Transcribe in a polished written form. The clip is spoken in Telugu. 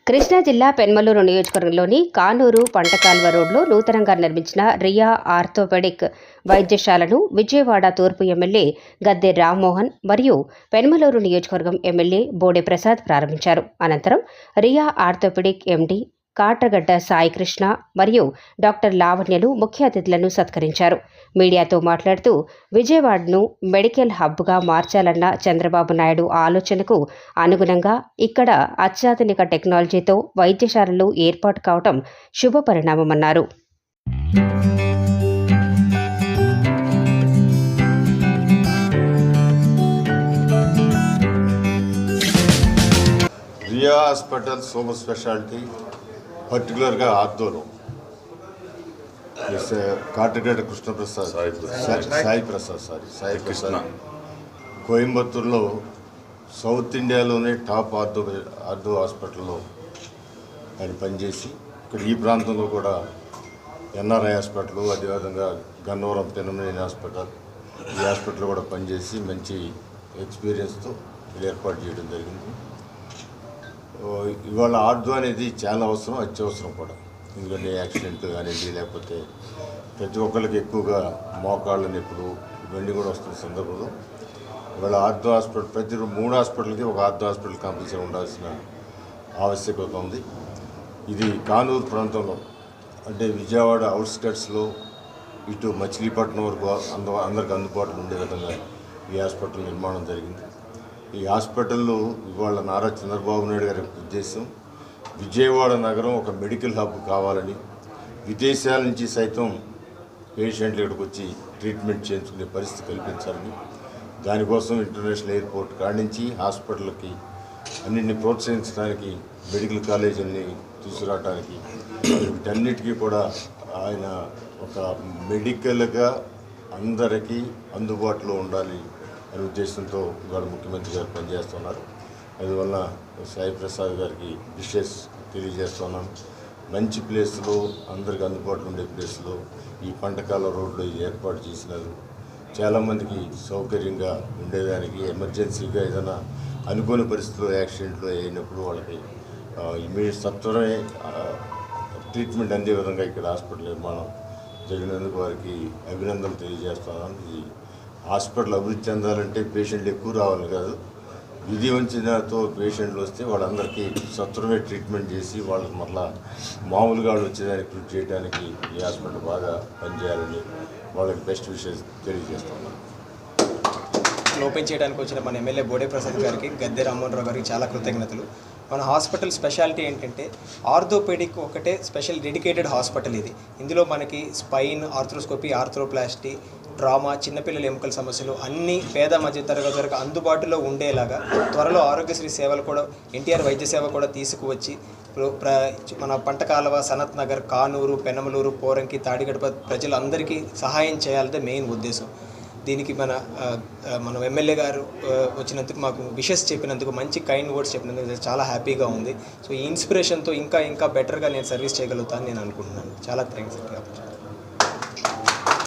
కృష్ణా జిల్లా పెన్మలూరు నియోజకవర్గంలోని కానూరు పంటకాల్వ రోడ్లో నూతనంగా నిర్మించిన రియా ఆర్థోపెడిక్ వైద్యశాలను విజయవాడ తూర్పు ఎమ్మెల్యే గద్దె రామ్మోహన్ మరియు పెన్మలూరు నియోజకవర్గం ఎమ్మెల్యే బోడే ప్రసాద్ ప్రారంభించారు. అనంతరం రియా ఆర్థోపెడిక్ ఎండీ కాట్రగడ్డ సాయికృష్ణ మరియు డాక్టర్ లావణ్యలు ముఖ్య అతిథులను సత్కరించారు. మీడియాతో మాట్లాడుతూ విజయవాడను మెడికల్ హబ్గా మార్చాలన్న చంద్రబాబు నాయుడు ఆలోచనకు అనుగుణంగా ఇక్కడ అత్యాధునిక టెక్నాలజీతో వైద్యశాలలు ఏర్పాటు కావడం శుభపరిణామమన్నారు. రియా హాస్పిటల్ సూపర్ స్పెషాలిటీ పర్టికులర్గా ఆర్దోలో కాట్రగడ్డ కృష్ణప్రసాద్ సాయి ప్రసాద్ కోయంబత్తూరులో సౌత్ ఇండియాలోనే టాప్ ఆర్దో హాస్పిటల్లో ఆయన పనిచేసి ఇక్కడ ఈ ప్రాంతంలో కూడా ఎన్ఆర్ఐ హాస్పిటల్, అదేవిధంగా గన్నవరం పెనమనేని హాస్పిటల్, ఈ హాస్పిటల్లో కూడా పనిచేసి మంచి ఎక్స్పీరియన్స్తో ఏర్పాటు చేయడం జరిగింది. ఇవాళ ఆర్దో అనేది చాలా అవసరం, అత్యవసరం కూడా. ఎందుకంటే యాక్సిడెంట్లు కానివ్వండి, లేకపోతే ప్రతి ఒక్కరికి ఎక్కువగా మోకాళ్ళ నొప్పులు ఇవన్నీ కూడా వస్తున్న సందర్భంలో ఇవాళ ఆర్దో హాస్పిటల్ ప్రతి 3 హాస్పిటల్కి ఒక ఆర్దో హాస్పిటల్ కంపల్సరీ ఉండాల్సిన ఆవశ్యకత ఉంది. ఇది కానూరు ప్రాంతంలో అంటే విజయవాడ అవుట్స్కట్స్లో ఇటు మచిలీపట్నం వరకు అందరికి అందుబాటులో ఉండే విధంగా ఈ హాస్పిటల్ నిర్మాణం జరిగింది. ఈ హాస్పిటల్లో ఇవాళ నారా చంద్రబాబు నాయుడు గారి ఉద్దేశం విజయవాడ నగరం ఒక మెడికల్ హబ్ కావాలని, విదేశాల నుంచి సైతం పేషెంట్లు ఇక్కడికి వచ్చి ట్రీట్మెంట్ చేయించుకునే పరిస్థితి కల్పించాలని, దానికోసం ఇంటర్నేషనల్ ఎయిర్పోర్ట్ కాడి నుంచి హాస్పిటల్కి అన్నింటినీ ప్రోత్సహించడానికి, మెడికల్ కాలేజీని తీసుకురావడానికి, వీటన్నిటికీ కూడా ఆయన ఒక మెడికల్గా అందరికీ అందుబాటులో ఉండాలి అనే ఉద్దేశంతో ఇవాళ ముఖ్యమంత్రి గారు పనిచేస్తున్నారు. అందువల్ల సాయి ప్రసాద్ గారికి విషెస్ తెలియజేస్తున్నాను. మంచి ప్లేస్లో, అందరికి అందుబాటులో ఉండే ప్లేస్లో ఈ పంటకాల రోడ్లో ఏర్పాటు చేసినారు. చాలామందికి సౌకర్యంగా ఉండేదానికి, ఎమర్జెన్సీగా ఏదైనా అనుకోని పరిస్థితుల్లో యాక్సిడెంట్లు అయినప్పుడు వాళ్ళకి ఇమీడియట్ సత్వరమే ట్రీట్మెంట్ అందే విధంగా ఇక్కడ హాస్పిటల్ నిర్మాణం జరిగినందుకు వారికి అభినందనలు తెలియజేస్తున్నాను. ఈ హాస్పిటల్ అభివృద్ధి చెందాలంటే పేషెంట్లు ఎక్కువ రావాలి కాదు, విధి వంచనతో పేషెంట్లు వస్తే వాళ్ళందరికీ సత్వరమే ట్రీట్మెంట్ చేసి వాళ్ళకి మళ్ళా మామూలుగా వాళ్ళు వచ్చేదానికి కృషి చేయడానికి ఈ హాస్పిటల్ బాగా పనిచేయాలని వాళ్ళకి బెస్ట్ విషయం తెలియజేస్తున్నాను. ఓపెన్ చేయడానికి వచ్చిన మన ఎమ్మెల్యే బోడే ప్రసాద్ గారికి, గద్దె రామ్మోహన్ రావు గారికి చాలా కృతజ్ఞతలు. మన హాస్పిటల్ స్పెషాలిటీ ఏంటంటే ఆర్థోపెడిక్ ఒకటే స్పెషల్ డెడికేటెడ్ హాస్పిటల్ ఇది. ఇందులో మనకి స్పైన్, ఆర్థ్రోస్కోపీ, ఆర్థ్రోప్లాస్టీ, ట్రామా, చిన్నపిల్లల ఎముకల సమస్యలు అన్నీ పేద మధ్య తరగతి వరకు అందుబాటులో ఉండేలాగా త్వరలో ఆరోగ్యశ్రీ సేవలు కూడా, ఎన్టీఆర్ వైద్య సేవ కూడా తీసుకువచ్చి మన పంటకాలవ, సనత్ నగర్, కానూరు, పెనమలూరు, పోరంకి, తాడిగడప ప్రజలందరికీ సహాయం చేయాలనే మెయిన్ ఉద్దేశం. దీనికి మన ఎమ్మెల్యే గారు వచ్చినందుకు, మాకు విషెస్ చెప్పినందుకు, మంచి కైండ్ వర్డ్స్ చెప్పినందుకు చాలా హ్యాపీగా ఉంది. సో ఈ ఇన్స్పిరేషన్తో ఇంకా బెటర్గా నేను సర్వీస్ చేయగలుగుతాను నేను అనుకుంటున్నాను. చాలా థ్యాంక్స్.